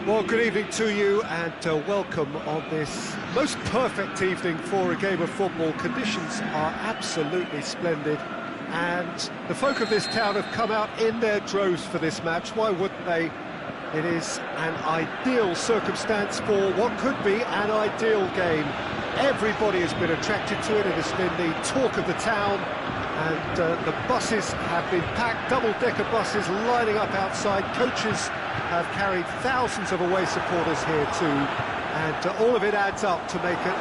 Well, good evening to you and welcome on this most perfect evening for a game of football. Conditions are absolutely splendid and the folk of this town have come out in their droves for this match. Why wouldn't they? It is an ideal circumstance for what could be an ideal game. Everybody has been attracted to it. It has been the talk of the town, and the buses have been packed, double-decker buses lining up outside. Coaches have carried thousands of away supporters here too, and all of it adds up to make a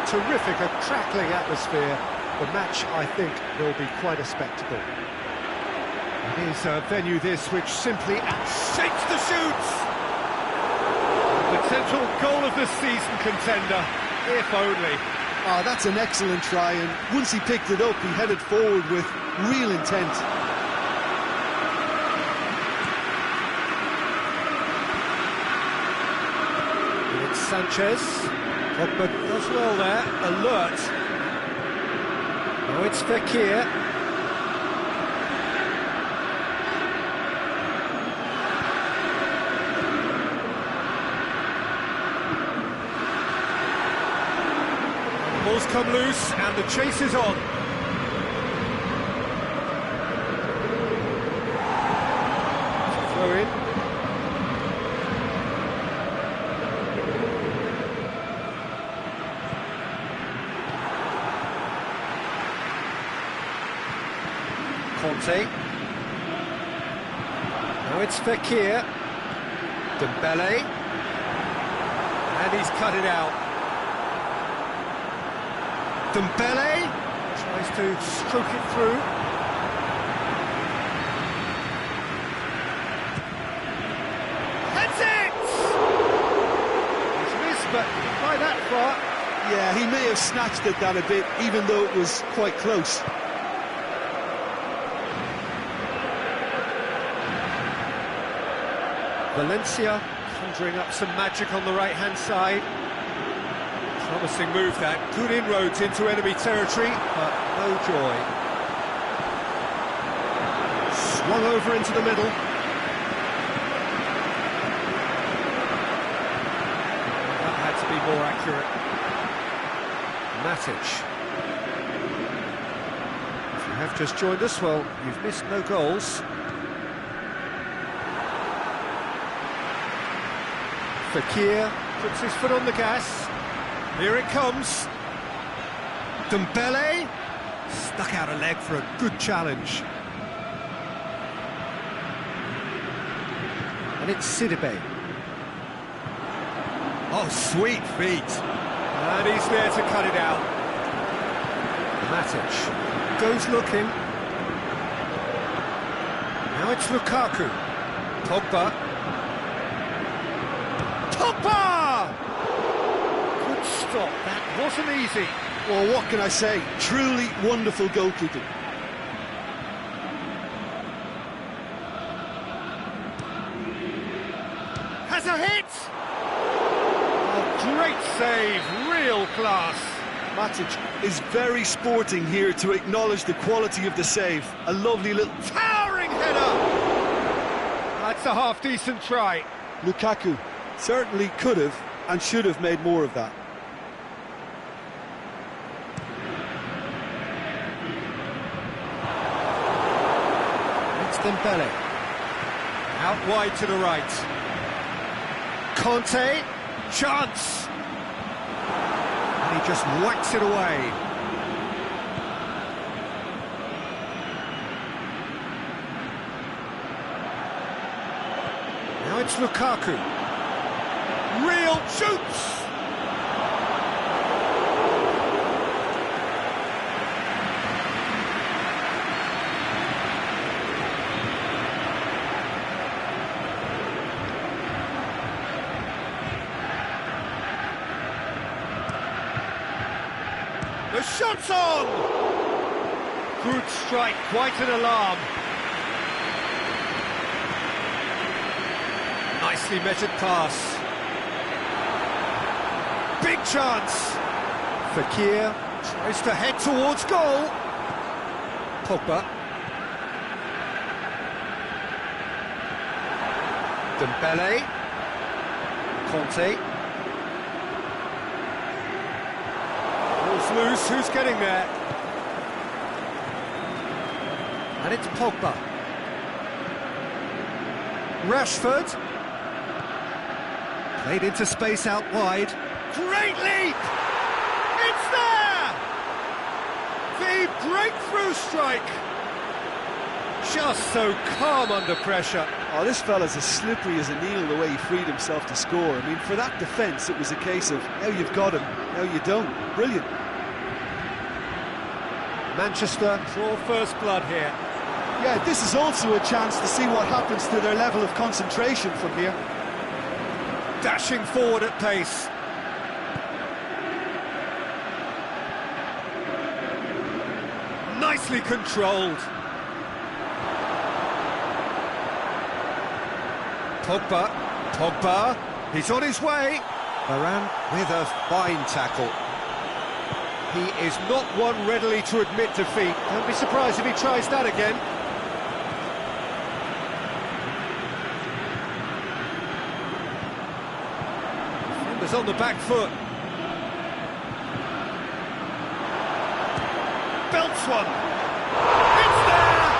terrific, a crackling atmosphere. The match, I think, will be quite a spectacle. It is a venue this which simply shakes the shoots! Potential goal of the season contender, if only. Oh, that's an excellent try, and once he picked it up, he headed forward with real intent. It's Sanchez. Pogba does well there, alert. Now it's Fekir. Ball's come loose and the chase is on. Throw in. Conte. Now it's Fekir. Dembele. And he's cut it out. Dembele tries to stroke it through. That's it! He's missed, but not by that far. Yeah, he may have snatched at that a bit, even though it was quite close. Valencia conjuring up some magic on the right-hand side. Promising move that, good inroads into enemy territory, but no joy. Swung over into the middle. That had to be more accurate. Matic. If you have just joined us, well, you've missed no goals. Fekir puts his foot on the gas. Here it comes. Dembele stuck out a leg for a good challenge. And it's Sidibe. Oh, sweet feet. And he's there to cut it out. Matic goes looking. Now it's Lukaku. Pogba. Pogba! Stop. That wasn't easy. Well, what can I say? Truly wonderful goalkeeping. Has a hit! Oh, great save, real class. Matic is very sporting here to acknowledge the quality of the save. A lovely little towering header! That's a half-decent try. Lukaku certainly could have and should have made more of that. Dembele. Out wide to the right. Conte. Chance. And he just whacks it away. Now it's Lukaku. Real shoots! The shot's on! Good strike, quite an alarm. Nicely measured pass. Big chance. Fekir tries to head towards goal. Pogba. Dembele. Conte. Ball's loose, who's getting there? And it's Pogba. Rashford. Played into space out wide. Great leap! It's there! The breakthrough strike! Just so calm under pressure. Oh, this fella's as slippery as a needle the way he freed himself to score. I mean, for that defence, it was a case of, now you've got him, now you don't. Brilliant. Manchester draw first blood here. Yeah, this is also a chance to see what happens to their level of concentration from here. Dashing forward at pace. Nicely controlled. Pogba, he's on his way. Varane with a fine tackle. He is not one readily to admit defeat. Don't be surprised if he tries that again. Defender's on the back foot. Belts one. It's there!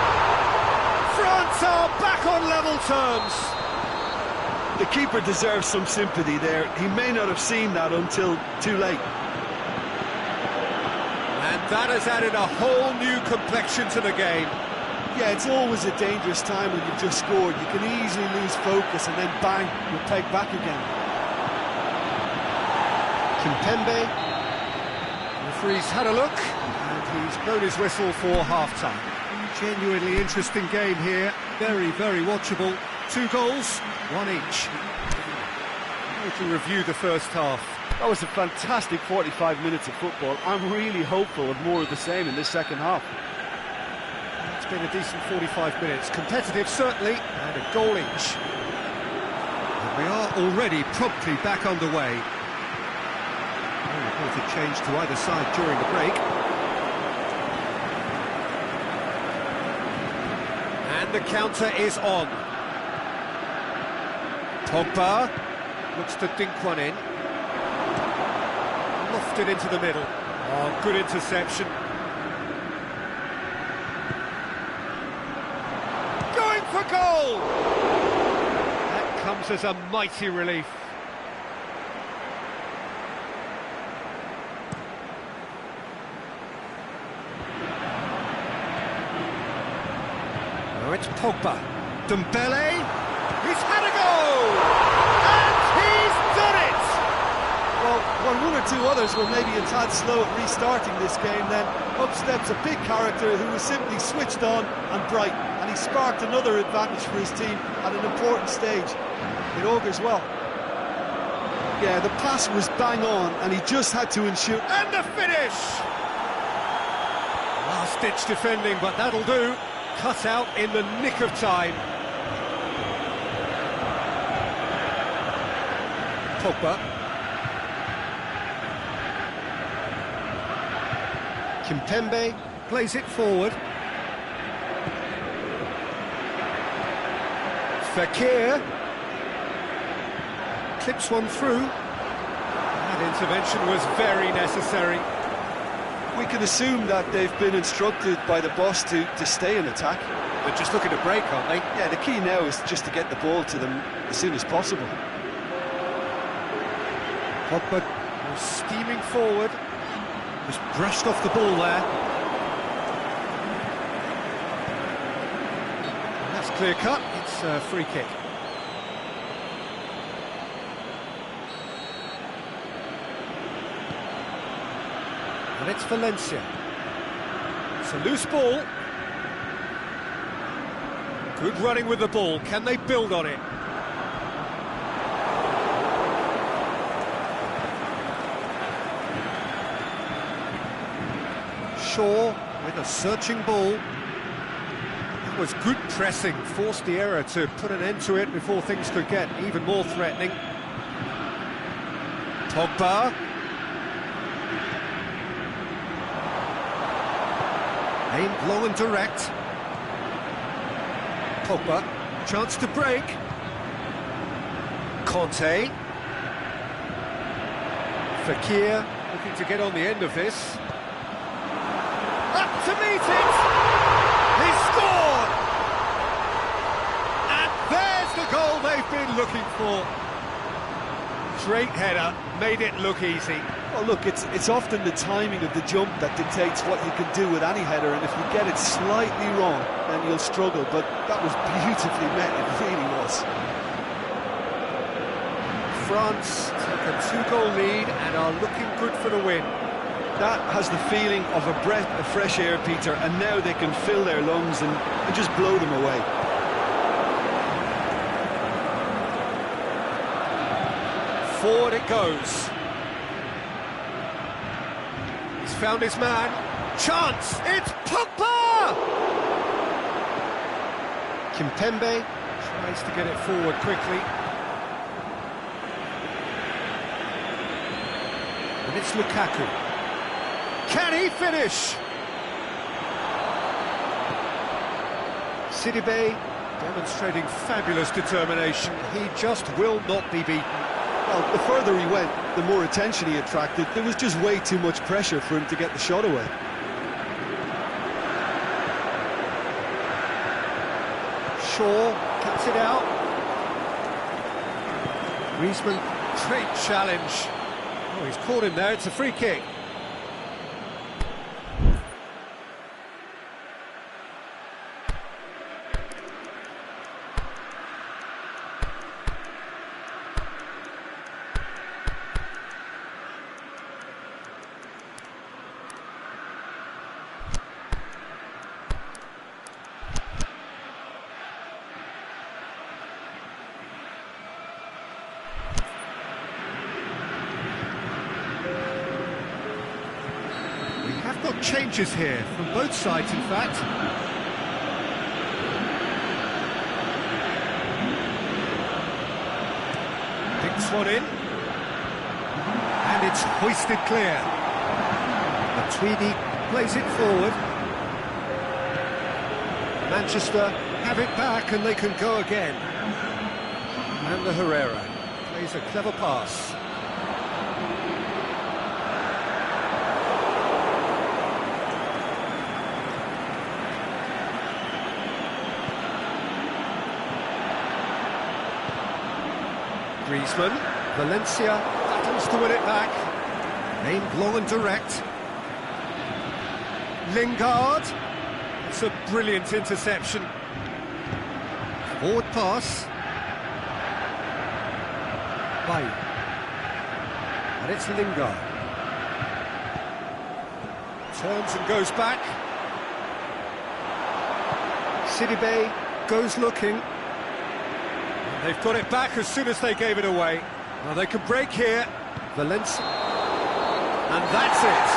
France are back on level terms. The keeper deserves some sympathy there. He may not have seen that until too late. And that has added a whole new complexion to the game. Yeah, it's always a dangerous time when you've just scored. You can easily lose focus and then bang, you're pegged back again. Kimpembe. The referee's had a look, and he's blown his whistle for half-time. Genuinely interesting game here. Very, very watchable. 2 goals, 1 each. How to review the first half? That was a fantastic 45 minutes of football. I'm really hopeful of more of the same in this second half. It's been a decent 45 minutes. Competitive, certainly, and a goal each. And we are already promptly back underway. Both have changed to either side during the break. And the counter is on. Pogba looks to dink one in. Lofted into the middle. Oh, good interception. Going for goal! That comes as a mighty relief. Now it's Pogba. Dembele. He's had a goal! And he's done it! Well, when 1 or 2 others were maybe a tad slow at restarting this game, then up steps a big character who was simply switched on and bright, and he sparked another advantage for his team at an important stage. It augurs well. Yeah, the pass was bang on, and he just had to ensure... And the finish! Last-ditch defending, but that'll do. Cut out in the nick of time. Pogba. Kimpembe plays it forward. Fekir clips one through. That intervention was very necessary. We can assume that they've been instructed by the boss to stay in attack. They're just looking to break, aren't they? Yeah, the key now is just to get the ball to them as soon as possible. Pogba was steaming forward. Just brushed off the ball there. And that's clear cut. It's a free kick. And it's Valencia. It's a loose ball. Good running with the ball. Can they build on it? Shaw with a searching ball. That was good pressing, forced the error to put an end to it before things could get even more threatening. Pogba. Aimed long and direct. Pogba, chance to break. Conte. Fakir looking to get on the end of this. Up to meet it! He scored! And there's the goal they've been looking for. Great header, made it look easy. Well, look, it's often the timing of the jump that dictates what you can do with any header, and if you get it slightly wrong, then you'll struggle, but that was beautifully met, it really was. France take a 2-goal lead and are looking good for the win. That has the feeling of a breath of fresh air, Peter, and now they can fill their lungs and just blow them away. Forward it goes. He's found his man. Chance! It's Pogba! Kimpembe tries to get it forward quickly. And it's Lukaku. Can he finish? Sidibe demonstrating fabulous determination. He just will not be beaten. Well, the further he went, the more attention he attracted. There was just way too much pressure for him to get the shot away. Shaw cuts it out. Griezmann, great challenge. Oh, he's caught him there, it's a free kick. Got changes here from both sides, in fact. Picks one in, and it's hoisted clear. Matuidi plays it forward. Manchester have it back, and they can go again. And the Herrera plays a clever pass. Griezmann, Valencia battles to win it back. Aimed long and direct. Lingard, it's a brilliant interception. Forward pass. Bay. And it's Lingard. Turns and goes back. Sidibe goes looking. They've got it back as soon as they gave it away. Now they can break here. Valencia. And that's it.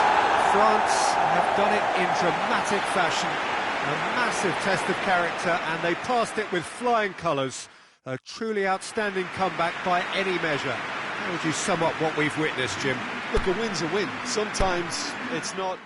France have done it in dramatic fashion. A massive test of character, and they passed it with flying colours. A truly outstanding comeback by any measure. How would you sum up what we've witnessed, Jim? Look, a win's a win. Sometimes it's not...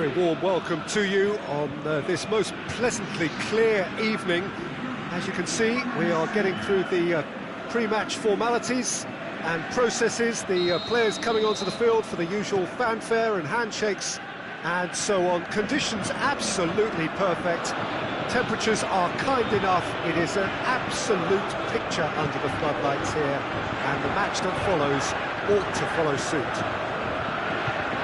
very warm welcome to you on this most pleasantly clear evening. As you can see, we are getting through the pre-match formalities and processes, the players coming onto the field for the usual fanfare and handshakes and so on. Conditions absolutely perfect. Temperatures are kind enough. It is an absolute picture under the floodlights here, and the match that follows ought to follow suit.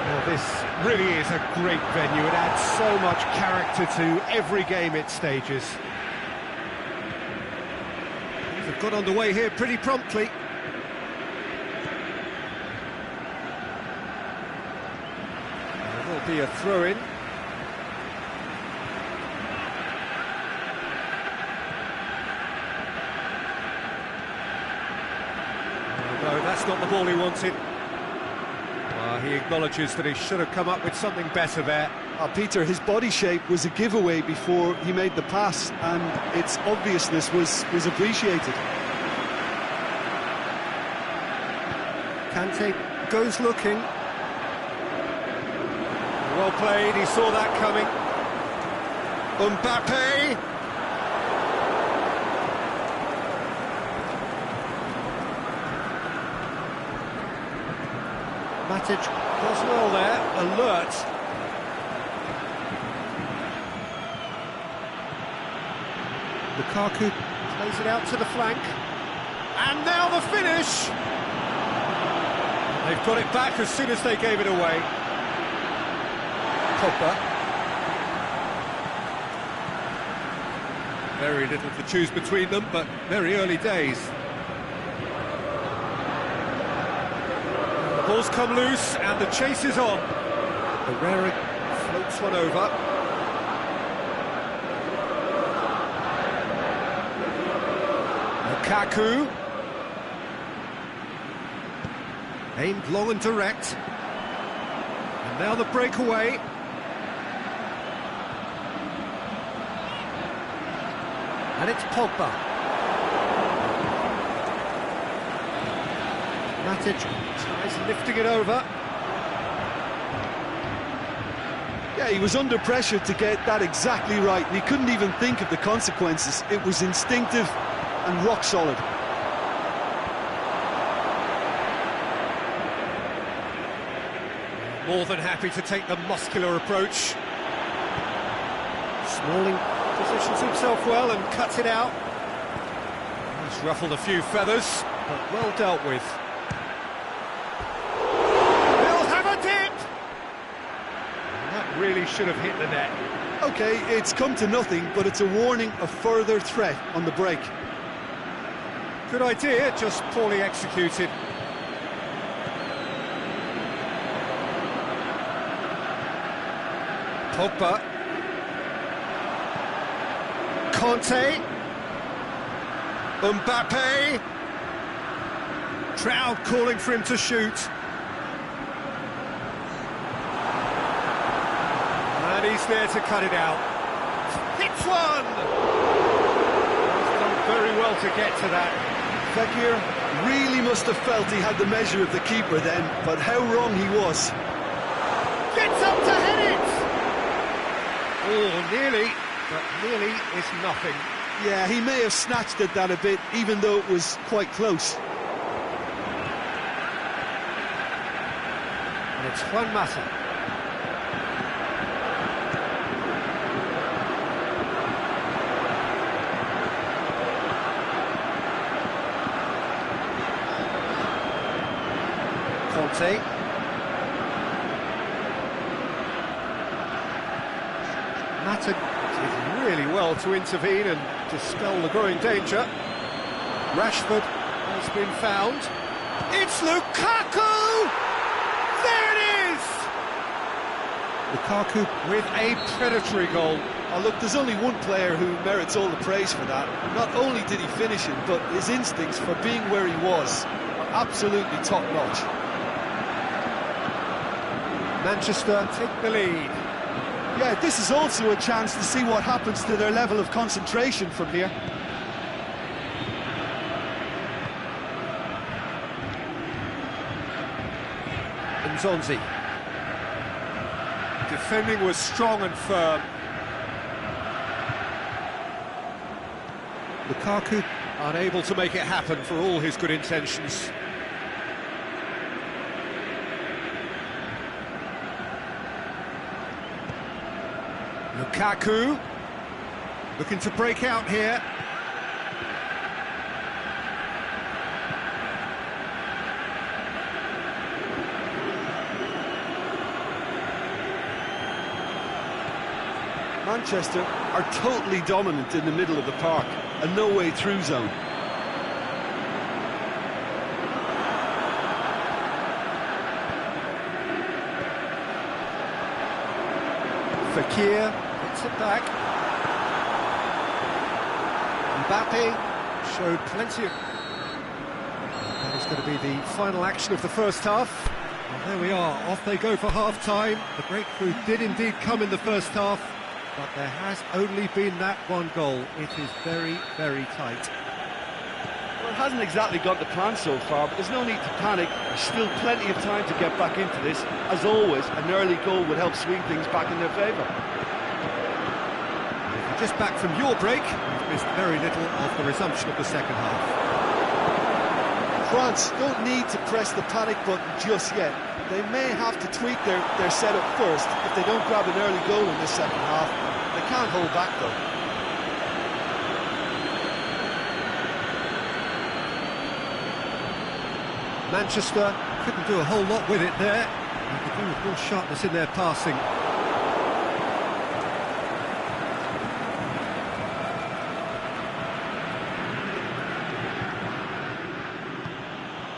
Well, this really is a great venue. It adds so much character to every game it stages. They've got underway here pretty promptly. There'll be a throw-in. No, that's not the ball he wanted. He acknowledges that he should have come up with something better there. Peter, his body shape was a giveaway before he made the pass, and its obviousness was appreciated. Kante goes looking. Well played, he saw that coming. Mbappe! Matic does well there, alert. Lukaku plays it out to the flank. And now the finish! They've got it back as soon as they gave it away. Pogba. Very little to choose between them, but very early days. The ball's come loose and the chase is on. Herrera floats one over. Lukaku. Aimed long and direct. And now the breakaway. And it's Pogba. Matic tries lifting it over. Yeah, he was under pressure to get that exactly right, and he couldn't even think of the consequences. It was instinctive and rock solid. More than happy to take the muscular approach. Smalling positions himself well and cuts it out. He's ruffled a few feathers, but well dealt with. He'll have a dip! And that really should have hit the net. OK, it's come to nothing, but it's a warning of further threat on the break. Good idea, just poorly executed. Pogba. Conte. Mbappe. Crowd calling for him to shoot. And he's there to cut it out. Hits one! He's done very well to get to that. Fekir really must have felt he had the measure of the keeper then, but how wrong he was. Gets up to hit it! Oh, nearly, but nearly is nothing. Yeah, he may have snatched at that a bit, even though it was quite close. And it's Juan Mata. Conte. Mata did really well to intervene and dispel the growing danger. Rashford has been found. It's Lukaku! There it is! Lukaku with a predatory goal. Oh, look, there's only one player who merits all the praise for that. Not only did he finish it, but his instincts for being where he was are absolutely top-notch. Manchester take the lead. Yeah, this is also a chance to see what happens to their level of concentration from here. Nzonzi. defending was strong and firm. Lukaku unable to make it happen for all his good intentions. Lukaku looking to break out here. Manchester are totally dominant in the middle of the park, a no-way through zone. Fekir gets it back. Mbappe showed plenty of... That is going to be the final action of the first half. And there we are, off they go for half-time. The breakthrough did indeed come in the first half, but there has only been that one goal. It is very, very tight. Well, it hasn't exactly got the plan so far, but there's no need to panic. There's still plenty of time to get back into this. As always, an early goal would help swing things back in their favour. If you're just back from your break, you've missed very little of the resumption of the second half. France don't need to press the panic button just yet. They may have to tweak their setup first if they don't grab an early goal in this second half. They can't hold back though. Manchester couldn't do a whole lot with it there. They could do with more sharpness in their passing.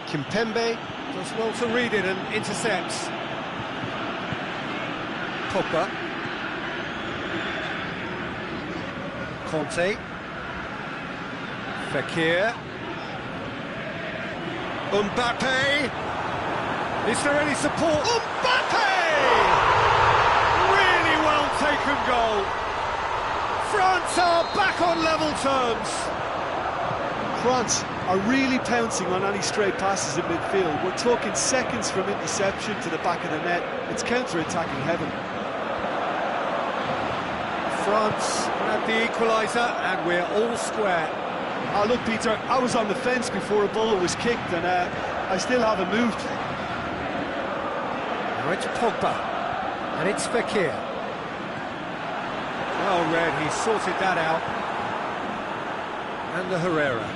Kimpembe does well to read it and intercepts. Pogba. Conte. Fekir. Mbappe! Is there any support? Mbappe! Really well taken goal. France are back on level terms. France are really pouncing on any stray passes in midfield. We're talking seconds from interception to the back of the net. It's counter-attacking heaven. France had the equaliser and we're all square. Oh, look, Peter, I was on the fence before a ball was kicked and I still haven't moved. Now it's Pogba, and it's Fekir. Well read, he sorted that out. And the Herrera.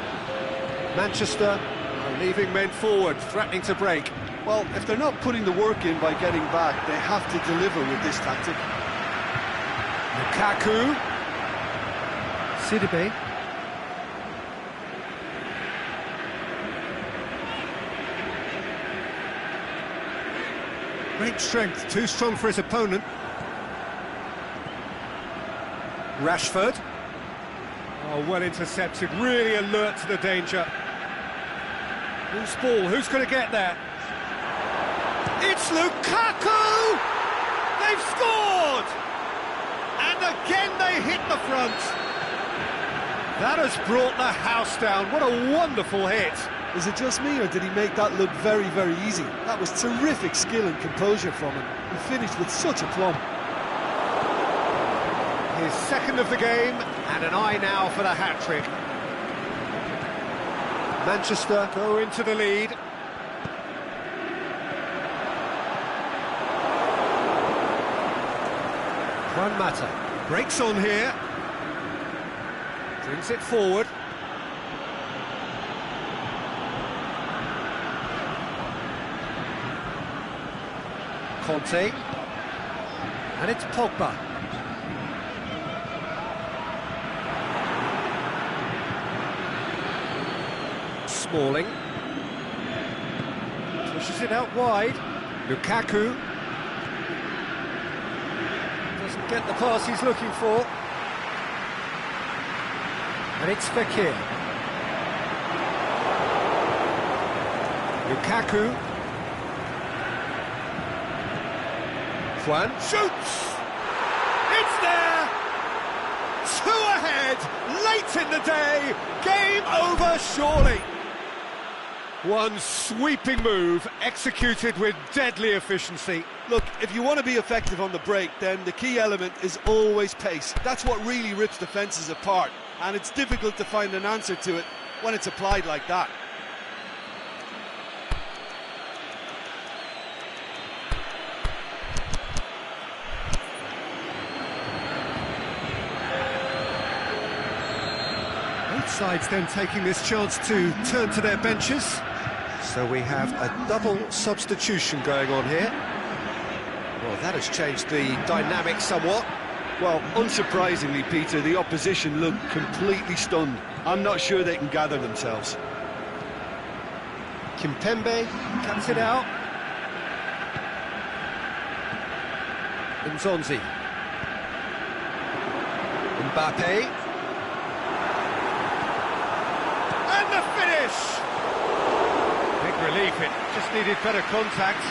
Manchester are leaving men forward, threatening to break. Well, if they're not putting the work in by getting back, they have to deliver with this tactic. Lukaku. Sidibe. Great strength, too strong for his opponent. Rashford. Oh, well intercepted, really alert to the danger. Who's ball? Who's going to get there? It's Lukaku! They've scored! And again they hit the front. That has brought the house down. What a wonderful hit. Is it just me, or did he make that look very, very easy? That was terrific skill and composure from him. He finished with such aplomb. His second of the game, and an eye now for the hat-trick. Manchester go into the lead. Juan Mata breaks on here. Brings it forward. Conte, and it's Pogba. Smalling pushes it out wide. Lukaku doesn't get the pass he's looking for, and it's Fekir. Lukaku. Juan shoots! It's there! 2 ahead, late in the day, game over surely. One sweeping move, executed with deadly efficiency. Look, if you want to be effective on the break, then the key element is always pace. That's what really rips defences apart, and it's difficult to find an answer to it when it's applied like that. Both sides then taking this chance to turn to their benches. So we have a double substitution going on here. Well, that has changed the dynamic somewhat. Well, unsurprisingly, Peter, the opposition look completely stunned. I'm not sure they can gather themselves. Kimpembe cuts it out. Nzonzi. Mbappe. And the finish! Big relief, it just needed better contact.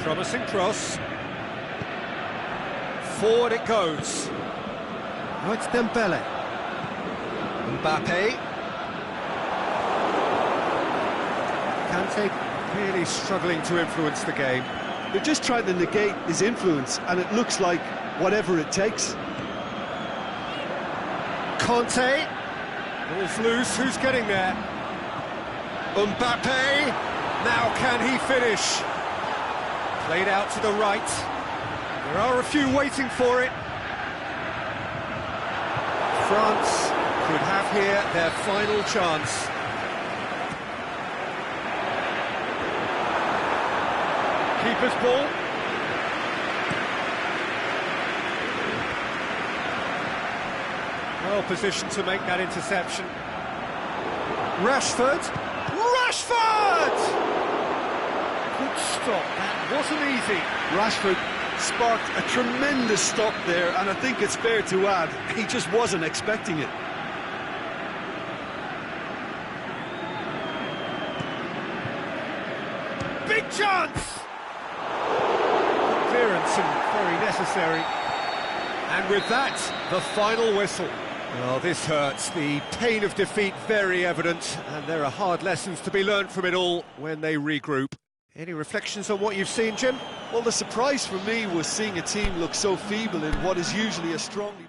Promising cross. Forward it goes. Now it's Dembele. Mbappe. Kante really struggling to influence the game. They're just trying to negate his influence, and it looks like whatever it takes. Conte. Ball's loose, who's getting there? Mbappe. Now can he finish? Played out to the right. There are a few waiting for it. France could have here their final chance. Keeper's ball. Well positioned to make that interception. Rashford. Rashford! Good stop, that wasn't easy. Rashford sparked a tremendous stop there, and I think it's fair to add, he just wasn't expecting it. Big chance! Clearance and very necessary. And with that, the final whistle. Well, this hurts. The pain of defeat very evident, and there are hard lessons to be learned from it all when they regroup. Any reflections on what you've seen, Jim? Well, the surprise for me was seeing a team look so feeble in what is usually a strongly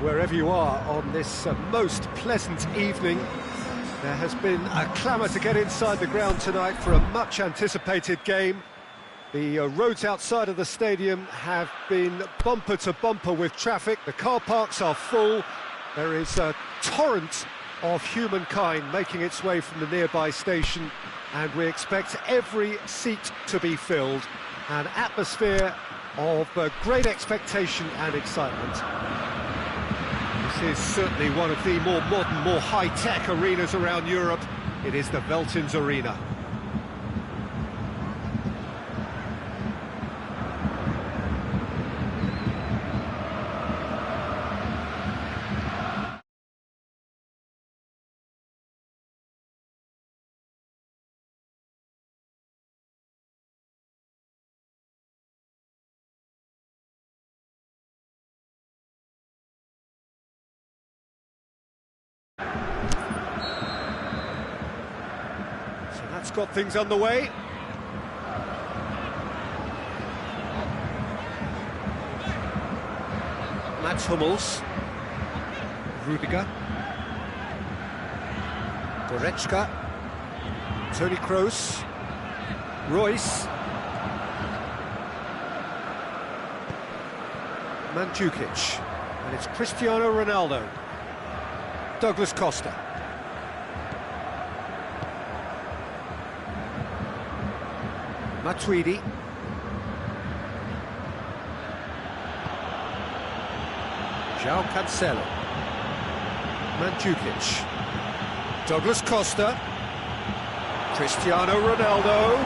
wherever you are on this most pleasant evening. There has been a clamour to get inside the ground tonight for a much-anticipated game. The roads outside of the stadium have been bumper to bumper with traffic. The car parks are full. There is a torrent of humankind making its way from the nearby station, and we expect every seat to be filled. An atmosphere of great expectation and excitement. This is certainly one of the more modern, more high-tech arenas around Europe. It is the Veltins Arena. So that's got things underway. Mats Hummels, Rudiger, Goretzka, Toni Kroos, Royce, Mandzukic, and it's Cristiano Ronaldo. Douglas Costa. Matuidi. João Cancelo. Mandzukic. Douglas Costa. Cristiano Ronaldo.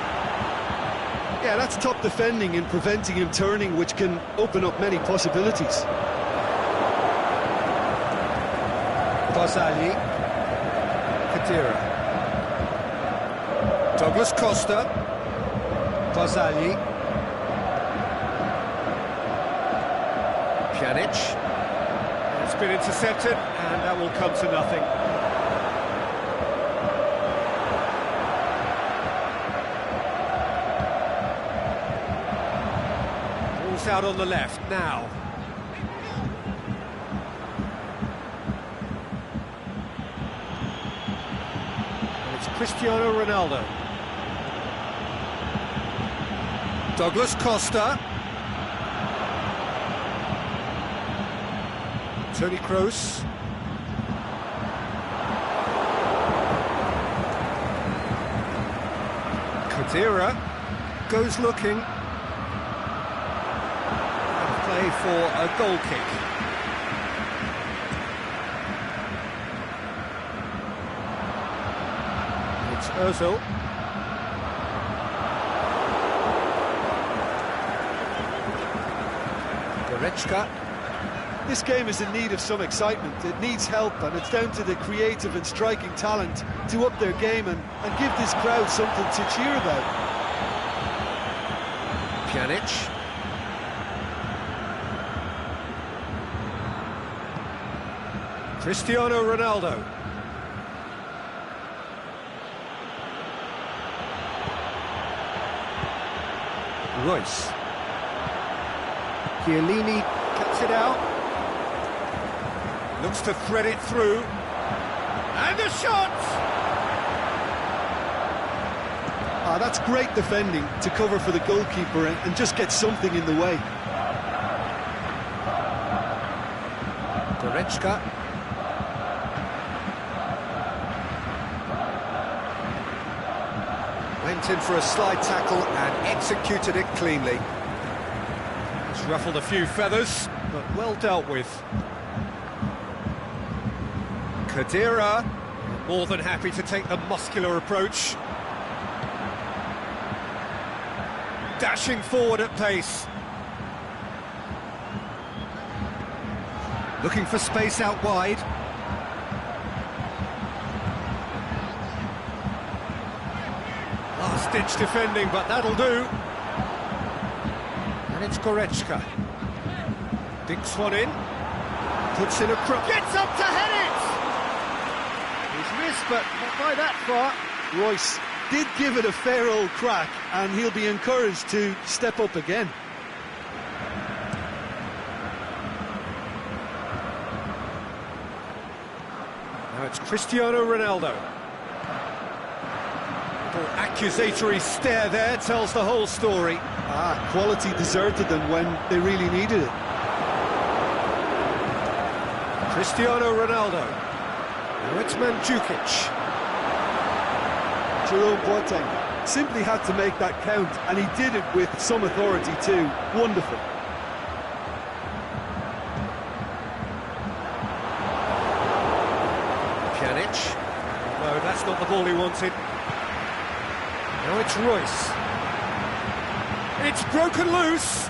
Yeah, that's top defending and preventing him turning, which can open up many possibilities. Barzagli, Khedira, Douglas Costa, Barzagli, Pjanic, it's been intercepted and that will come to nothing. Ball's out on the left now. Cristiano Ronaldo. Douglas Costa. Toni Kroos. Khedira goes looking. And play for a goal kick. Ozil. Goretzka. This game is in need of some excitement. It needs help, and it's down to the creative and striking talent to up their game and give this crowd something to cheer about. Pjanic. Cristiano Ronaldo. Royce. Chiellini cuts it out. Looks to thread it through. And a shot! That's great defending to cover for the goalkeeper and just get something in the way. Goretzka. Went in for a slide tackle and executed it cleanly. It's ruffled a few feathers, but well dealt with. Khedira, more than happy to take the muscular approach. Dashing forward at pace. Looking for space out wide. Last-ditch defending, but that'll do. And it's Goretzka. Dinks one in. Puts in a cross. Gets up to head it! He's missed, but not by that far. Royce did give it a fair old crack, and he'll be encouraged to step up again. it's Cristiano Ronaldo. Little accusatory stare there tells the whole story. Quality deserted them when they really needed it. Cristiano Ronaldo. Now it's Mandzukic. Jerome Boateng simply had to make that count, and he did it with some authority too. Wonderful. No, that's not the ball he wanted. Now it's Royce. It's broken loose.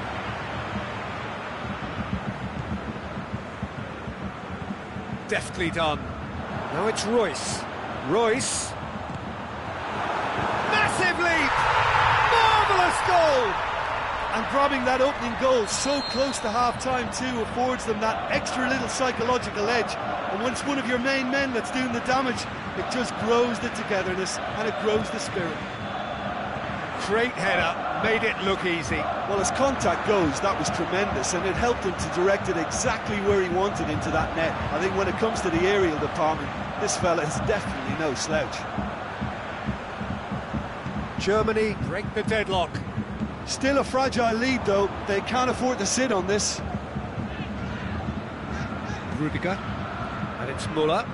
Deftly done. Now it's Royce. Royce. Massive leap! Marvellous goal! And grabbing that opening goal so close to half-time too affords them that extra little psychological edge. And when it's one of your main men that's doing the damage, it just grows the togetherness and it grows the spirit. Great header, made it look easy. Well, as contact goes, that was tremendous, and it helped him to direct it exactly where he wanted into that net. I think when it comes to the aerial department, this fella is definitely no slouch. Germany break the deadlock. Still a fragile lead, though. They can't afford to sit on this. Rudiger. And it's Muller.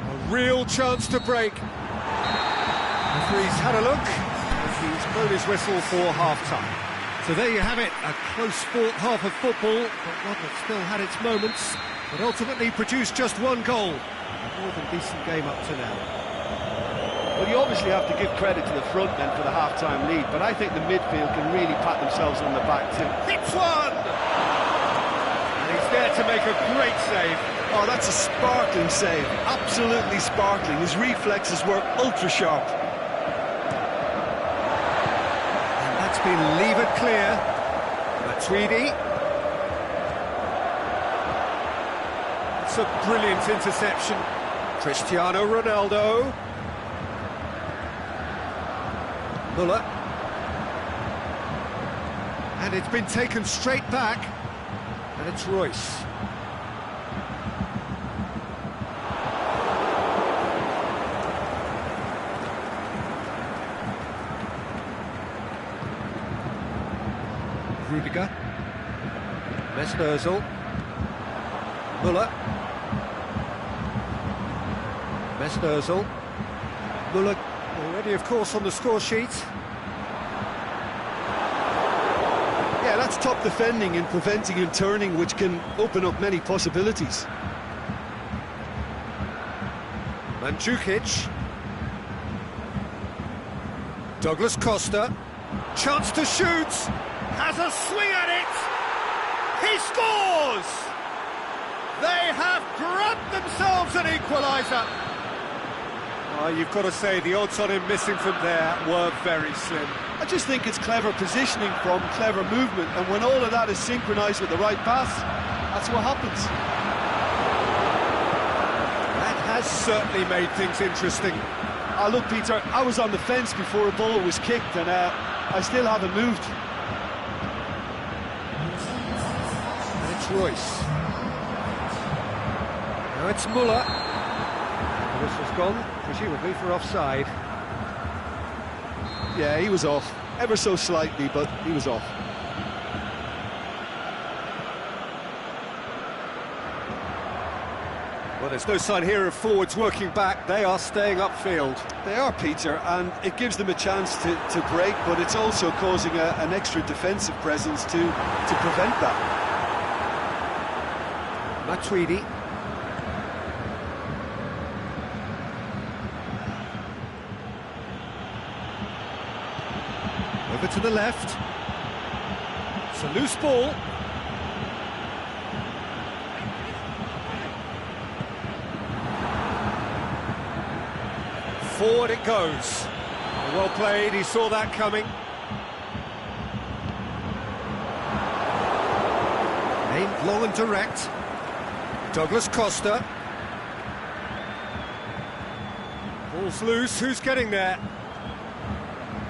A real chance to break. Referee's had a look, and he's blown his whistle for half-time. So there you have it, a close-fought half of football, but one that still had its moments, but ultimately produced just one goal. A more than decent game up to now. Well, you obviously have to give credit to the front men for the half-time lead, but I think the midfield can really pat themselves on the back too. Hits one! And he's there to make a great save. Oh, that's a sparkling save, absolutely sparkling. His reflexes were ultra-sharp. And that's been levered clear. Matuidi. It's a brilliant interception. Cristiano Ronaldo. Muller. And it's been taken straight back. And it's Royce. Rudiger. Mesnozil. Muller. Mesnozil. Muller already, of course, on the score sheet. Yeah, that's top defending and preventing him turning, which can open up many possibilities. Mandzukic. Douglas Costa. Chance to shoot. Has a swing at it. He scores! They have grabbed themselves an equaliser. Oh, you've got to say, the odds on him missing from there were very slim. I just think it's clever positioning from clever movement, and when all of that is synchronised with the right pass, that's what happens. That has certainly made things interesting. Look, Peter, I was on the fence before a ball was kicked, and I still haven't moved. And it's Royce. Now it's Muller. The whistle's gone, presumably for offside. Yeah, he was off. Ever so slightly, but he was off. Well, there's no sign here of forwards working back. They are staying upfield. They are, Peter, and it gives them a chance to break, but it's also causing an extra defensive presence to prevent that. Matuidi. Over to the left. It's a loose ball. Forward it goes. Well played, he saw that coming. Aimed long and direct. Douglas Costa. Ball's loose, who's getting there?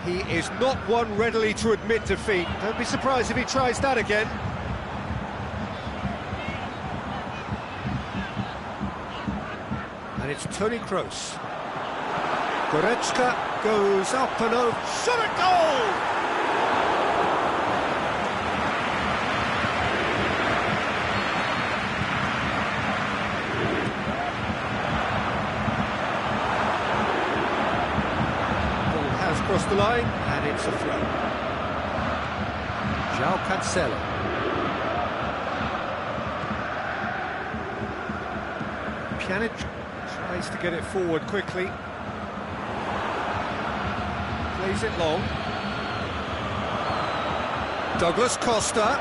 He is not one readily to admit defeat. Don't be surprised if he tries that again. And it's Toni Kroos. Goretzka goes up and over. Shot at goal! Ball has crossed the line, and it's a throw. João Cancelo. Pjanic tries to get it forward quickly. Plays it long. Douglas Costa.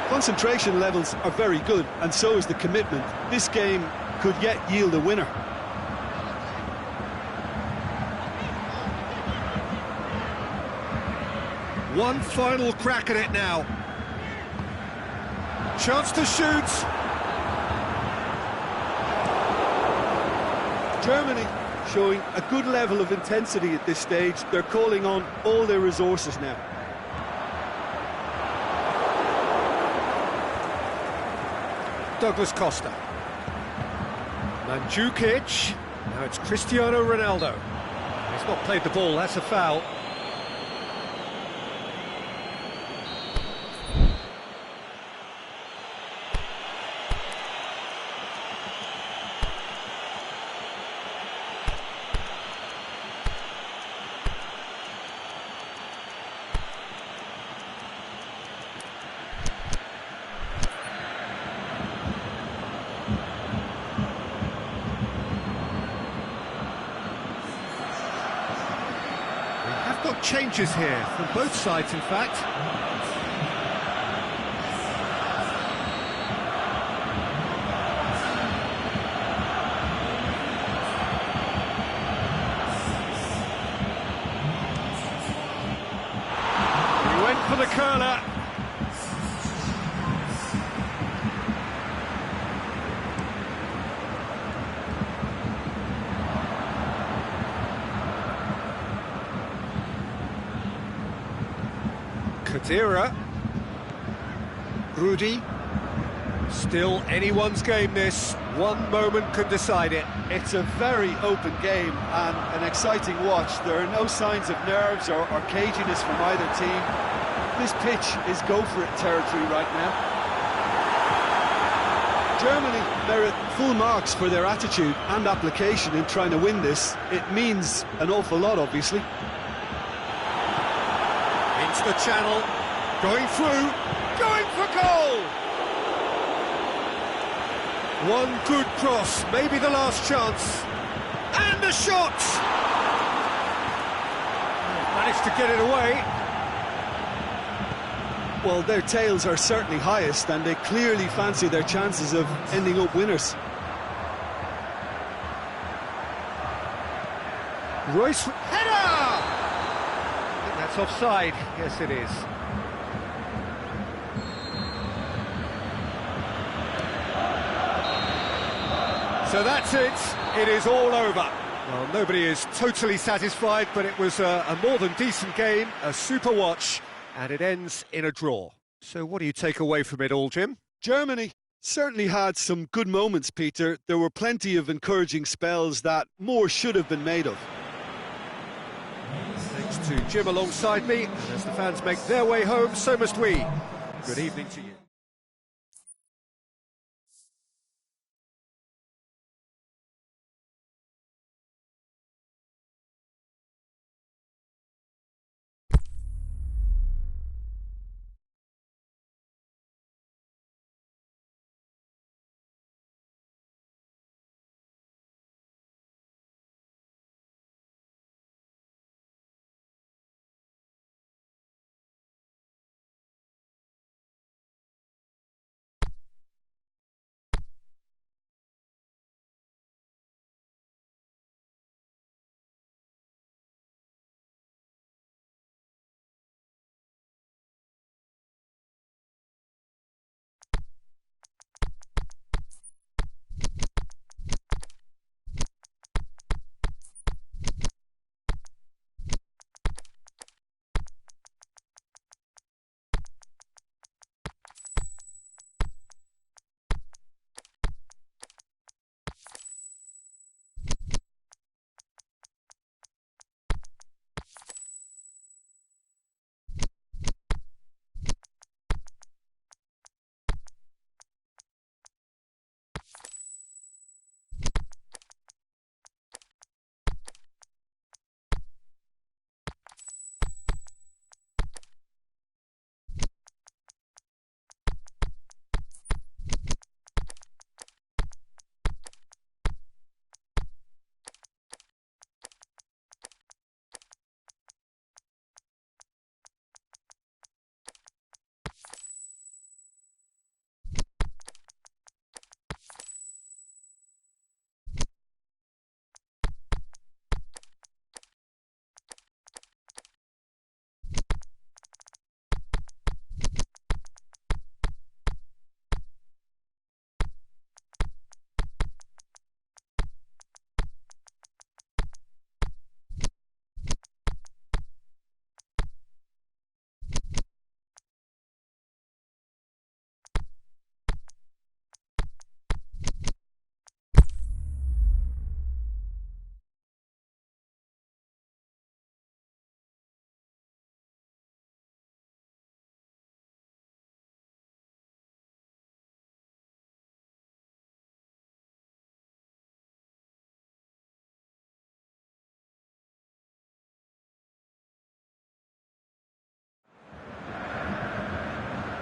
Concentration levels are very good, and so is the commitment. This game could yet yield a winner. One final crack at it now. Chance to shoot. Germany showing a good level of intensity at this stage. They're calling on all their resources now. Douglas Costa. Mandzukic. Now it's Cristiano Ronaldo. He's not played the ball, that's a foul. Got changes here from both sides, in fact. He went for the curler. Kadira. Rudy. Still anyone's game, this. One moment can decide it. It's a very open game and an exciting watch. There are no signs of nerves or caginess from either team. This pitch is go-for-it territory right now. Germany, they're at full marks for their attitude and application in trying to win this. It means an awful lot, obviously. Into the channel, going through, going for goal! One good cross, maybe the last chance. And a shot! Managed to get it away. Well, their tails are certainly highest, and they clearly fancy their chances of ending up winners. Royce, header! I think that's offside. Yes, it is. So that's it. It is all over. Well, nobody is totally satisfied, but it was a more than decent game, a super watch, and it ends in a draw. So what do you take away from it all, Jim? Germany certainly had some good moments, Peter. There were plenty of encouraging spells that more should have been made of. Thanks to Jim alongside me, and as the fans make their way home, so must we. Good evening to you.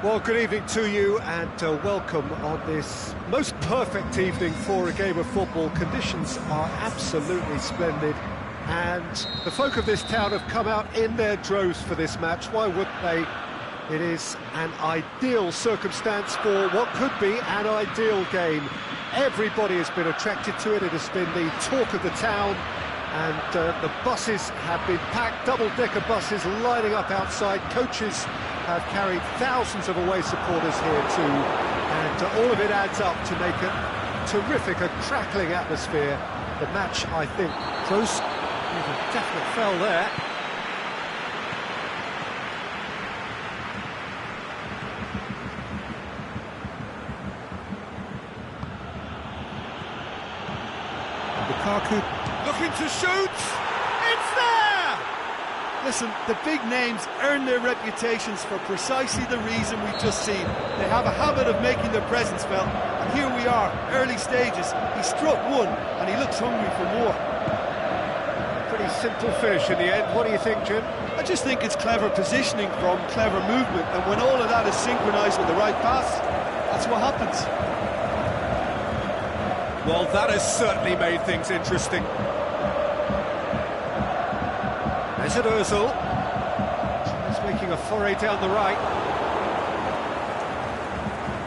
Well, good evening to you and welcome on this most perfect evening for a game of football. Conditions are absolutely splendid and the folk of this town have come out in their droves for this match. Why wouldn't they? It is an ideal circumstance for what could be an ideal game. Everybody has been attracted to it. It has been the talk of the town, and the buses have been packed, double-decker buses lining up outside. Coaches have carried thousands of away supporters here too, and all of it adds up to make a terrific, a crackling atmosphere. The match, I think, close, with a definite foul there. Lukaku looking to shoot, it's there! Listen, the big names earn their reputations for precisely the reason we've just seen. They have a habit of making their presence felt, and here we are, early stages. He struck one, and he looks hungry for more. Pretty simple finish in the end. What do you think, Jim? I just think it's clever positioning from clever movement, and when all of that is synchronised with the right pass, that's what happens. Well, that has certainly made things interesting. Mesut Ozil is making a foray down the right.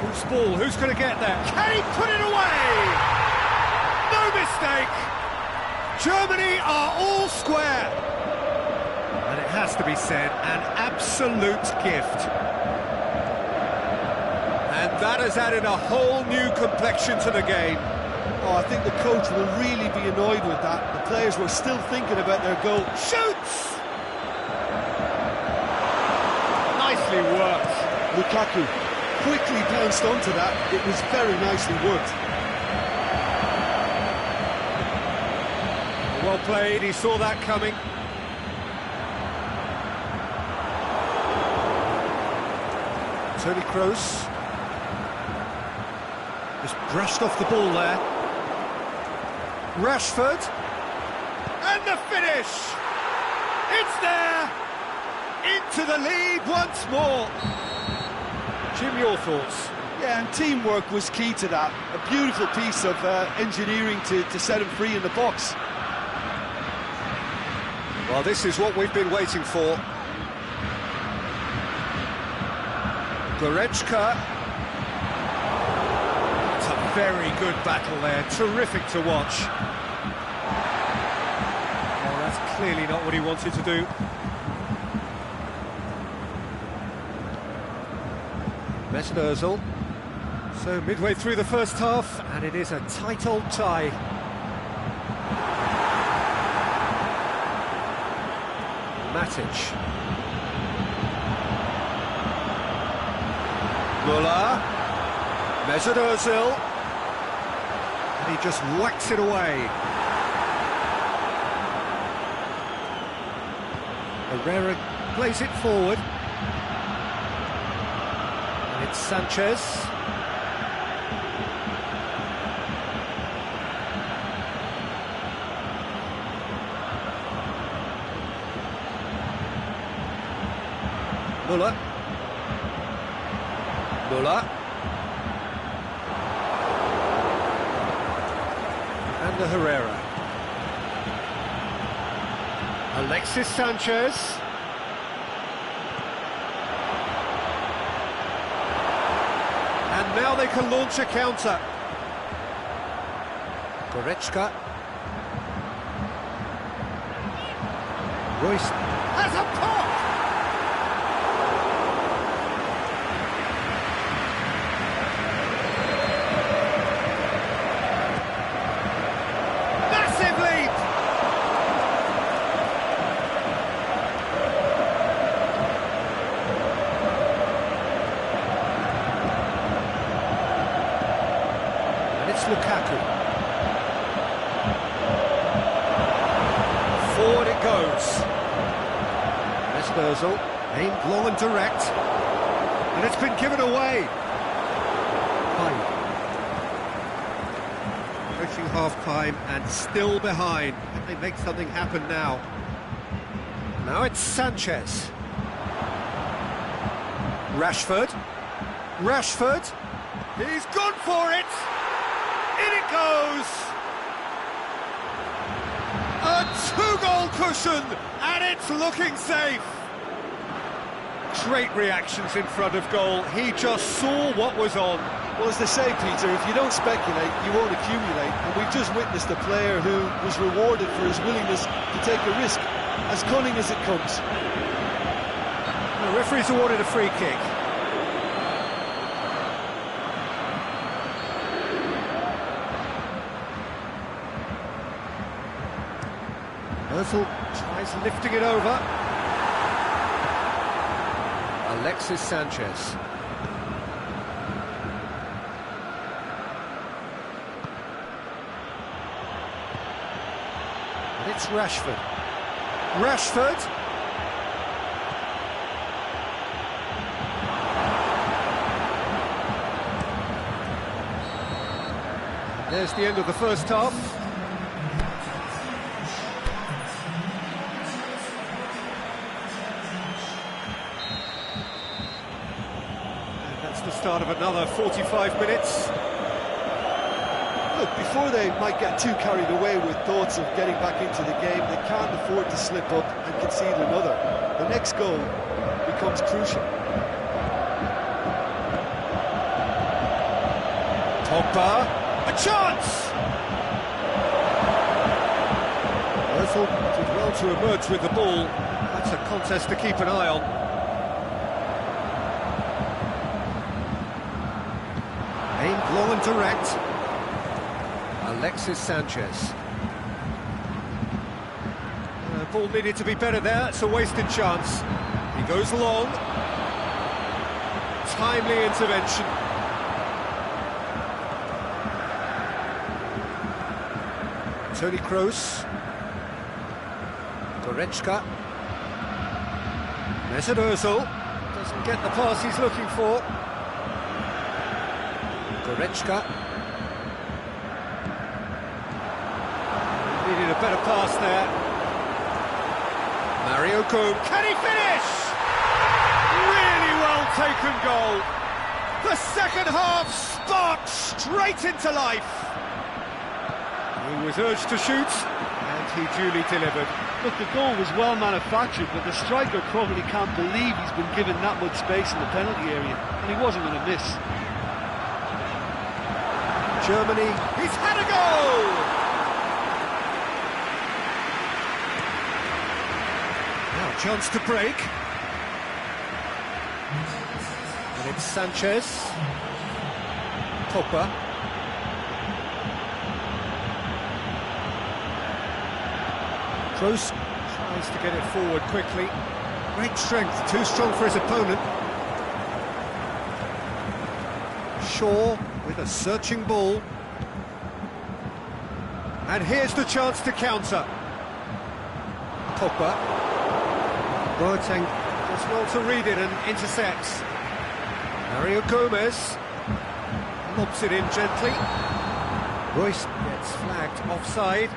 Who's ball? Who's going to get there? Can he put it away? No mistake! Germany are all square. And it has to be said, an absolute gift. And that has added a whole new complexion to the game. Oh, I think the coach will really be annoyed with that. The players were still thinking about their goal. Shoots! Nicely worked. Lukaku quickly pounced onto that. It was very nicely worked. Well played, he saw that coming. Toni Kroos just brushed off the ball there. Rashford, and the finish! It's there! Into the lead once more! Jim, your thoughts? Yeah, and teamwork was key to that. A beautiful piece of engineering to set him free in the box. Well, this is what we've been waiting for. Goretzka. It's a very good battle there, terrific to watch. Well, that's clearly not what he wanted to do. Mesut Ozil. So midway through the first half, and it is a tight old tie. Matic. Müller. Mesut Ozil. And he just whacks it away. Herrera plays it forward. And it's Sanchez. Müller. And the Herrera. Alexis Sanchez. And now they can launch a counter. Goretzka. Royce has a pop! Lukaku. Forward it goes. Mesut Ozil, aimed low and direct. And it's been given away. Approaching half-time and still behind. Can they make something happen now? Now it's Sanchez. Rashford. Rashford. He's gone for it. In it goes. A 2-goal cushion, and it's looking safe. Great reactions in front of goal. He just saw what was on. Well, as they say, Peter, if you don't speculate, you won't accumulate. And we've just witnessed a player who was rewarded for his willingness to take a risk, as cunning as it comes. The referee's awarded a free kick. Ozil tries lifting it over. Alexis Sanchez. And it's Rashford. Rashford. There's the end of the first half. And that's the start of another 45 minutes. Look, before they might get too carried away with thoughts of getting back into the game, they can't afford to slip up and concede another. The next goal becomes crucial. Pogba. A chance! Ozil did well to emerge with the ball. That's a contest to keep an eye on. Aimed long and direct. Alexis Sanchez. The ball needed to be better there. It's a wasted chance. He goes long. Timely intervention. Toni Kroos. Goretzka. Mesut Ozil doesn't get the pass he's looking for. Goretzka. Needed a better pass there. Mario Götze. Can he finish? Really well taken goal. The second half sparked straight into life. He was urged to shoot, and he duly delivered. Look, the goal was well manufactured, but the striker probably can't believe he's been given that much space in the penalty area, and he wasn't going to miss. Germany, he's had a goal! Now a chance to break. And it's Sanchez. Pogba. Kroos tries to get it forward quickly. Great strength, too strong for his opponent. Shaw with a searching ball. And here's the chance to counter. Pogba. Boateng does well to read it and intercepts. Mario Gomez lobs it in gently. Royce gets flagged offside.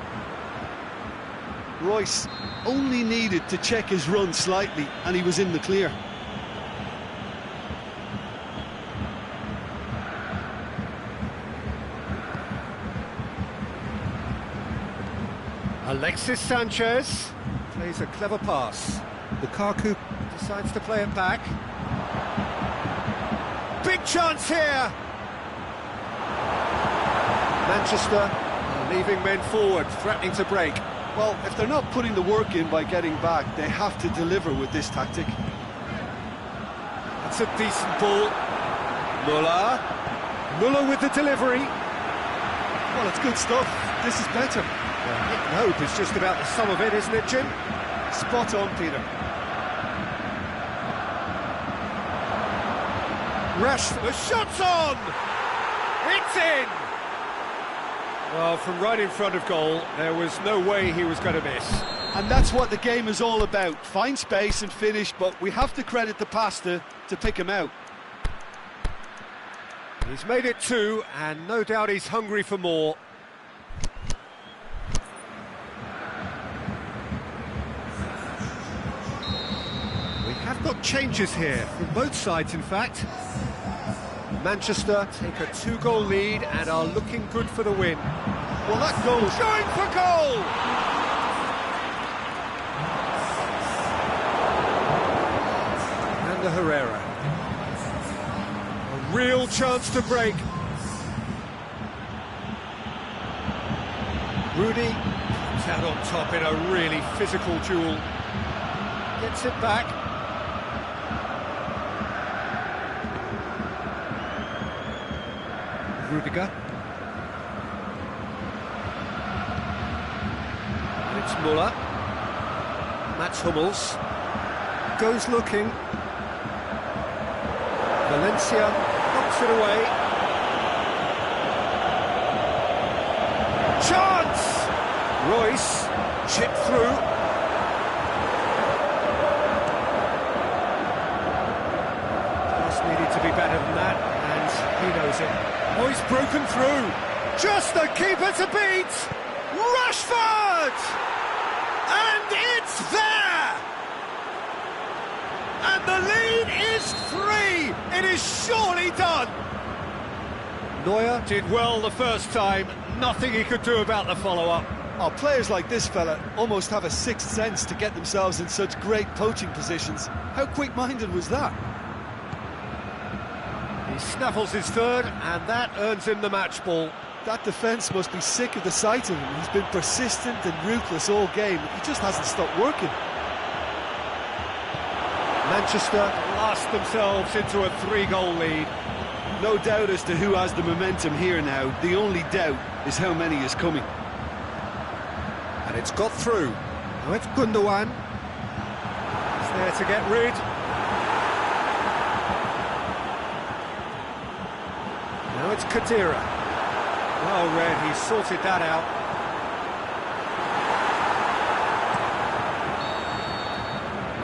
Royce only needed to check his run slightly and he was in the clear. Alexis Sanchez plays a clever pass. Lukaku decides to play it back. Big chance here! Manchester are leaving men forward, threatening to break. Well, if they're not putting the work in by getting back, they have to deliver with this tactic. That's a decent ball. Muller with the delivery. Well, it's good stuff. This is better. Hope is just about the sum of it, isn't it, Jim? Spot on, Peter. Rashford, the shot's on! It's in! Well, from right in front of goal, there was no way he was going to miss. And that's what the game is all about. Find space and finish, but we have to credit the passer to pick him out. He's made it 2, and no doubt he's hungry for more. We have got changes here, from both sides in fact. Manchester take a 2-goal lead and are looking good for the win. Well, that goal's going for goal! And the Herrera. A real chance to break. Rudy comes out on top in a really physical duel. Gets it back. Rudiger. And it's Muller. Mats Hummels. Goes looking. Valencia knocks it away. Chance! Royce, chip through. Pass needed to be better than that, and he knows it. Oh, he's broken through. Just the keeper to beat! Rashford! And it's there! And the lead is 3! It is surely done! Neuer did well the first time, nothing he could do about the follow-up. Oh, players like this fella almost have a sixth sense to get themselves in such great poaching positions. How quick-minded was that? He snaffles his third, and that earns him the match ball. That defence must be sick of the sight of him. He's been persistent and ruthless all game. He just hasn't stopped working. Manchester blast themselves into a 3-goal lead. No doubt as to who has the momentum here now. The only doubt is how many is coming. And it's got through. Now it's Gundogan. He's there to get rid. Now it's Khedira. Well read, he sorted that out.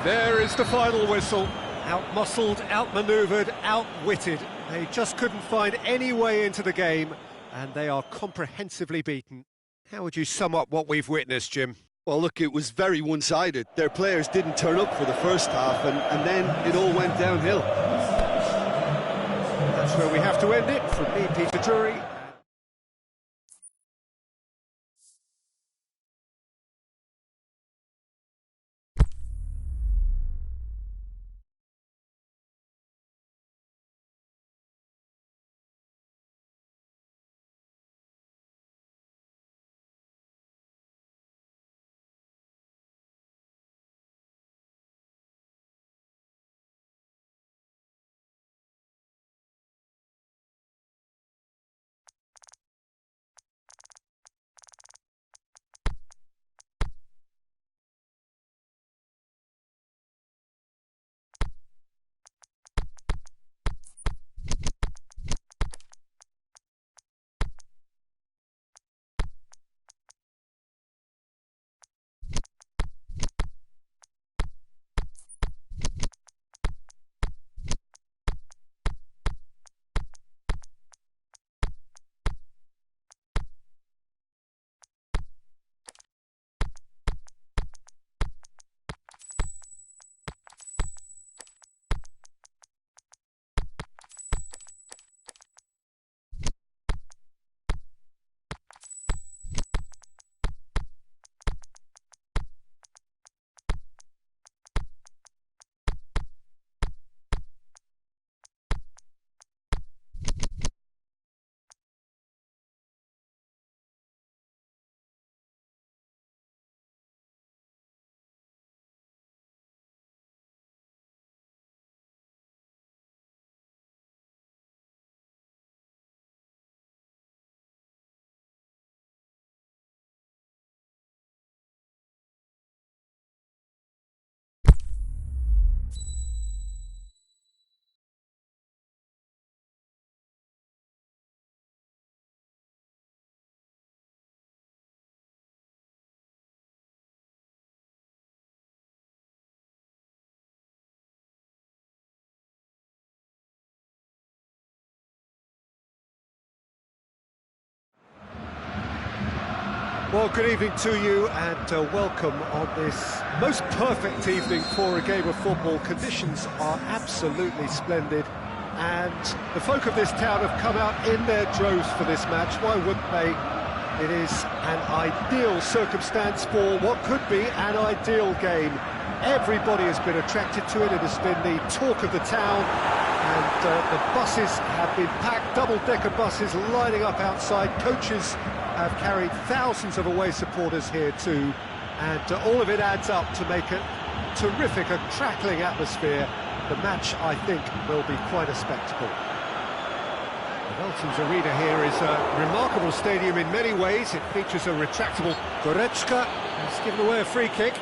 There is the final whistle. Out-muscled, out-manoeuvred, outwitted. They just couldn't find any way into the game, and they are comprehensively beaten. How would you sum up what we've witnessed, Jim? Well, look, it was very one-sided. Their players didn't turn up for the first half, and then it all went downhill. That's where we have to end it. From me, Peter Drury. Well, good evening to you and welcome on this most perfect evening for a game of football. Conditions are absolutely splendid and the folk of this town have come out in their droves for this match. Why wouldn't they? It is an ideal circumstance for what could be an ideal game. Everybody has been attracted to it. It has been the talk of the town, and the buses have been packed, double-decker buses lining up outside. Coaches have carried thousands of away supporters here too, and all of it adds up to make a terrific, a crackling atmosphere. The match, I think, will be quite a spectacle. Welton's Arena here is a remarkable stadium in many ways. It features a retractable... Goretzka has given away a free kick.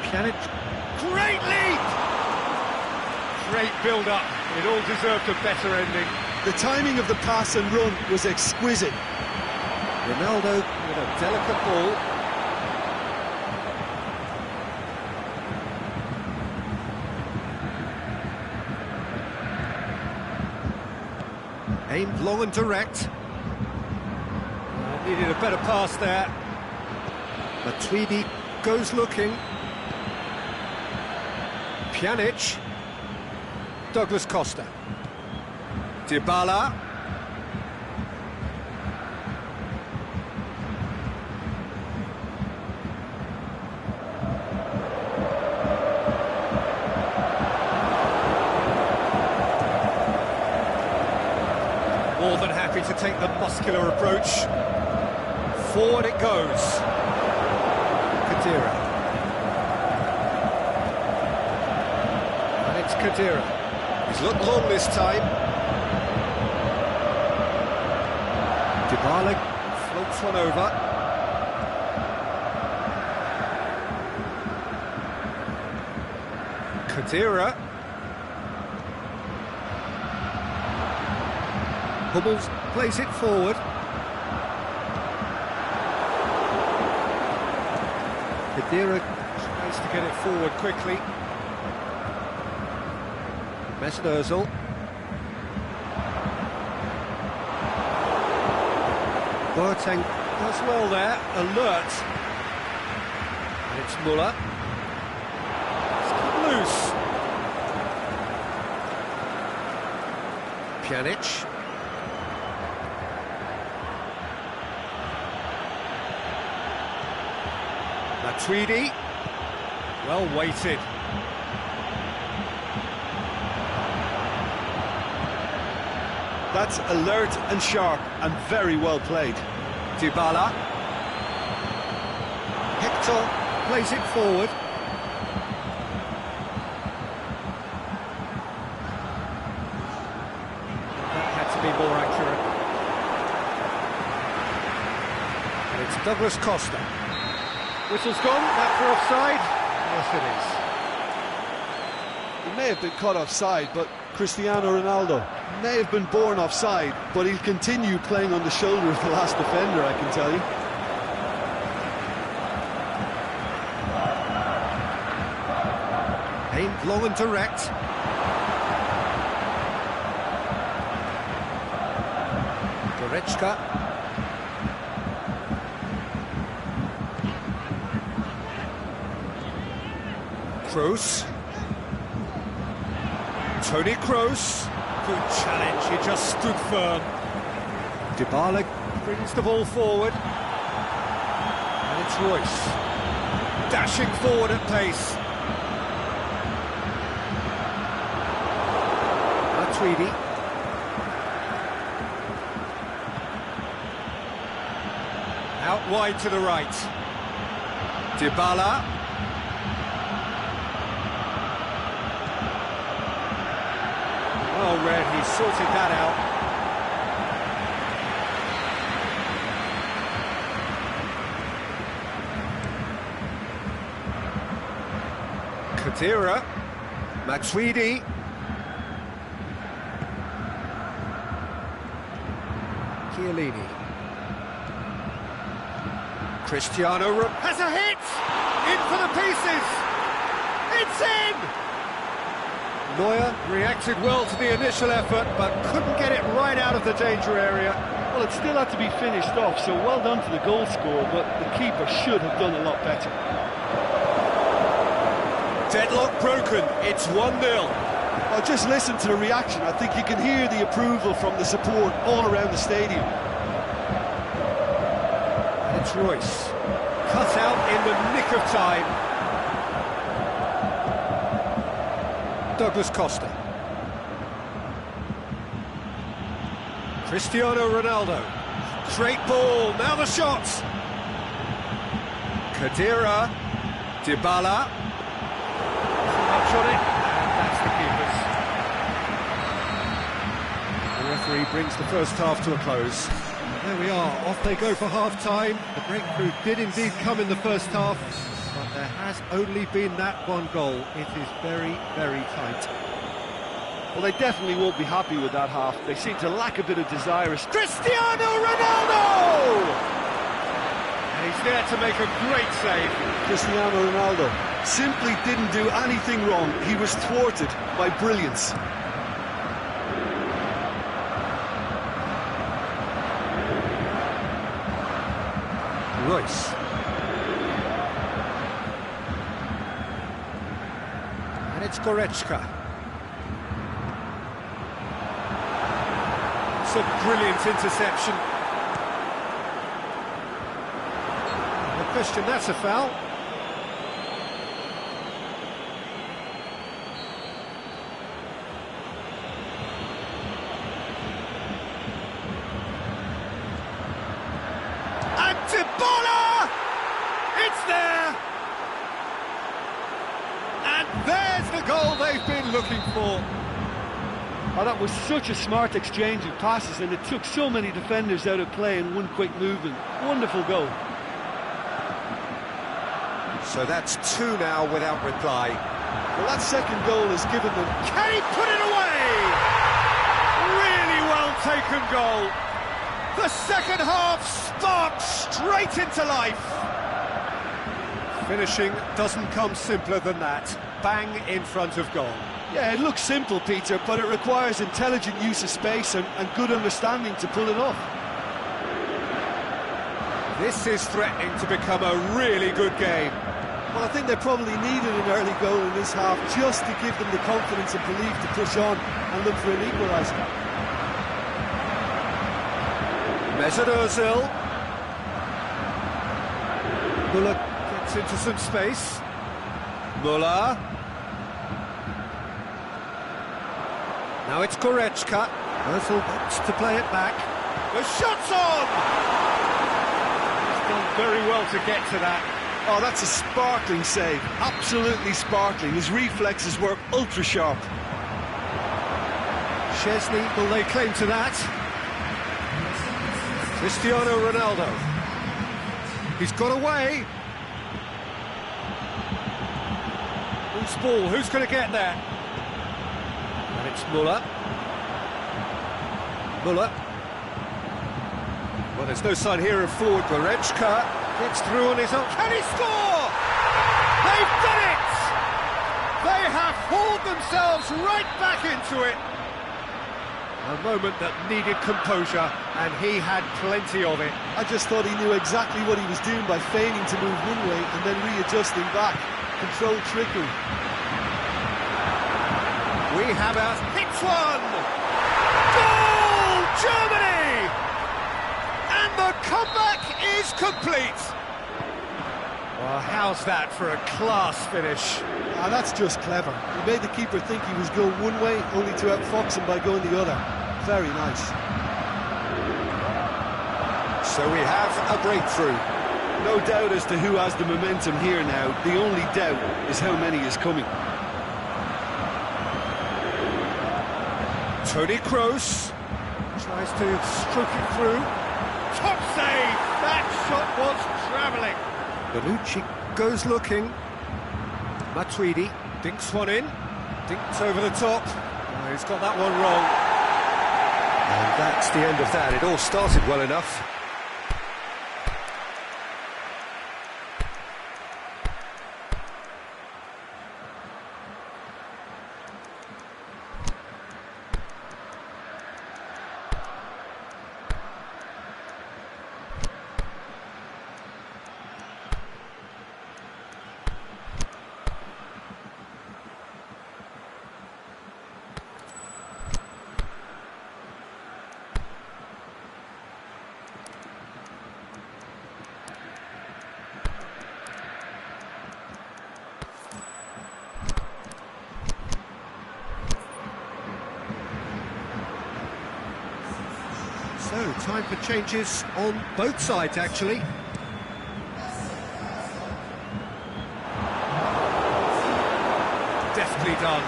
Pjanic. Great lead! Great build-up. It all deserved a better ending. The timing of the pass and run was exquisite. Ronaldo with a delicate ball. Aimed long and direct. Needed a better pass there. Matuidi goes looking. Pjanic. Douglas Costa. Dybala. More than happy to take the muscular approach. Forward it goes. Khedira. And it's Khedira. He's looked long this time. Dybala floats one over. Khedira. Hummels plays it forward. Khedira tries to get it forward quickly. Mesut Ozil. Boateng does well there, alert. And it's Muller. It's cut loose. Pjanic. Matuidi. Well weighted. That's alert and sharp and very well played. Dybala. Hector plays it forward. That had to be more accurate. And it's Douglas Costa. Whistle's gone, that for offside? Yes, it is. He may have been caught offside, but Cristiano Ronaldo may have been born offside, but he'll continue playing on the shoulder of the last defender, I can tell you. Aimed long and direct. Goretzka. Kroos. Toni Kroos. Good challenge, he just stood firm. Dybala brings the ball forward. And it's Royce. Dashing forward at pace. Matuidi. Out wide to the right. Dybala. Well read, he sorted that out. Khedira. Matuidi. Chiellini. Cristiano Has a hit! In for the pieces! It's in! Neuer reacted well to the initial effort, but couldn't get it right out of the danger area. Well, it still had to be finished off, so well done to the goal scorer, but the keeper should have done a lot better. Deadlock broken, it's 1-0. Oh, just listen to the reaction. I think you can hear the approval from the support all around the stadium. And it's Royce, cut out in the nick of time. Douglas Costa. Cristiano Ronaldo. Great ball, now the shot. Khedira. Dybala. Much on it, and that's the keepers. The referee brings the first half to a close. There we are, off they go for half-time. The breakthrough did indeed come in the first half, but there has only been that one goal. It is very, very tight. Well, they definitely won't be happy with that half. They seem to lack a bit of desire. Cristiano Ronaldo! And he's there to make a great save. Cristiano Ronaldo simply didn't do anything wrong. He was thwarted by brilliance. Royce. And it's Goretzka. It's a brilliant interception. No question, that's a foul. And Dybala! It's there! And there's the goal they've been looking for. Oh, that was such a smart exchange of passes, and it took so many defenders out of play in one quick movement. Wonderful goal. So that's 2 now without reply. Well, that second goal has given them... Can he put it away? Really well taken goal. The second half sparked straight into life. Finishing doesn't come simpler than that. Bang in front of goal. Yeah, it looks simple, Peter, but it requires intelligent use of space and good understanding to pull it off. This is threatening to become a really good game. Well, I think they probably needed an early goal in this half just to give them the confidence and belief to push on and look for an equaliser. Mesut Ozil. Muller gets into some space. Muller. Now it's Goretzka. Ozil wants to play it back. The shot's on! He's done very well to get to that. Oh, that's a sparkling save. Absolutely sparkling. His reflexes were ultra sharp. Chesney will lay claim to that. Cristiano Ronaldo. He's got away. Who's ball? Who's going to get there? And it's Muller. Muller. Well, there's no sign here of forward. Goretzka gets through on his own. Can he score? They've done it! They have hauled themselves right back into it. A moment that needed composure, and he had plenty of it. I just thought he knew exactly what he was doing by feigning to move one way and then readjusting back. Controlled trickery. We have our hits one! Goal, Germany! And the comeback is complete. Well, how's that for a class finish? Ah, that's just clever. He made the keeper think he was going one way, only to outfox him by going the other. Very nice. So we have a breakthrough. No doubt as to who has the momentum here now. The only doubt is how many is coming. Toni Kroos tries to stroke it through. Top save! That shot was travelling. Bellucci goes looking. Matuidi dinks one in. Dinks over the top. Oh, he's got that one wrong. And that's the end of that. It all started well enough. So, time for changes on both sides, actually. Deftly done.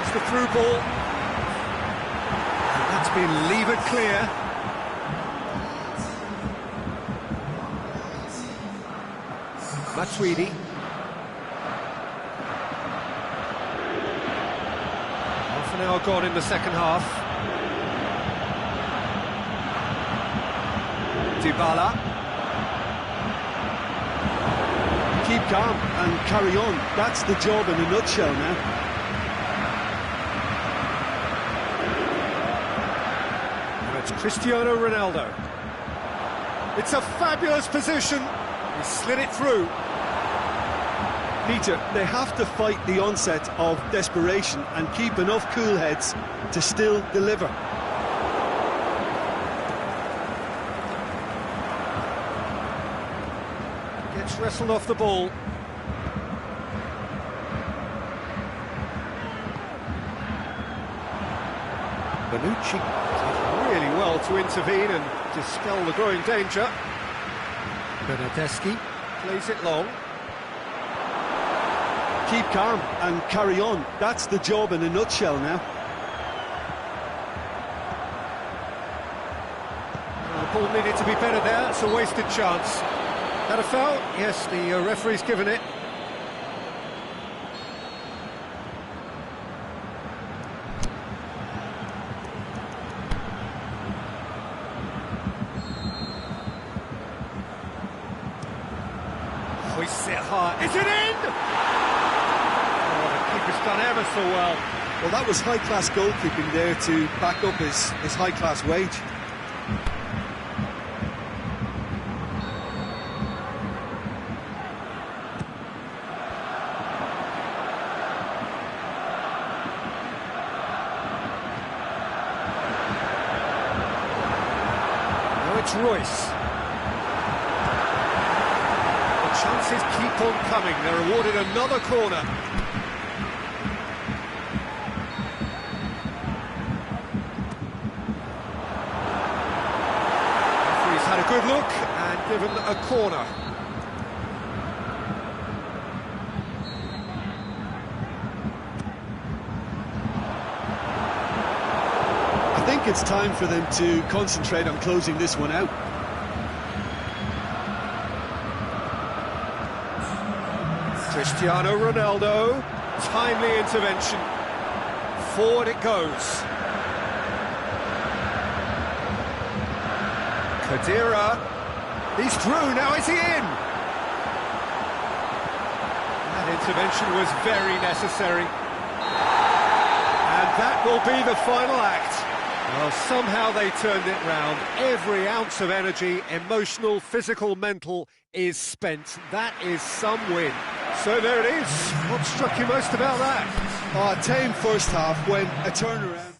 It's the through ball. And that's been levered clear. Matuidi. Half an hour gone in the second half. Dybala. Keep calm and carry on. That's the job in a nutshell now. And it's Cristiano Ronaldo. It's a fabulous position. He slid it through. Peter, they have to fight the onset of desperation and keep enough cool heads to still deliver. Gets wrestled off the ball. Bonucci did really well to intervene and dispel the growing danger. Bernardeschi plays it long. Keep calm and carry on. That's the job in a nutshell now. The ball needed to be better there. It's a wasted chance. Had a foul? Yes, the referee's given it. Hoists it high. Is it in? Oh, the keeper's done ever so well. Well, that was high-class goalkeeping there to back up his high-class wage. Now it's Royce. Chances keep on coming. They're awarded another corner. Referee's had a good look and given a corner. I think it's time for them to concentrate on closing this one out. Cristiano Ronaldo, timely intervention. Forward it goes. Khedira, he's through, now is he in? That intervention was very necessary. And that will be the final act. Well, somehow they turned it round. Every ounce of energy, emotional, physical, mental, is spent. That is some win. So there it is. What struck you most about that? A tame first half when a turnaround.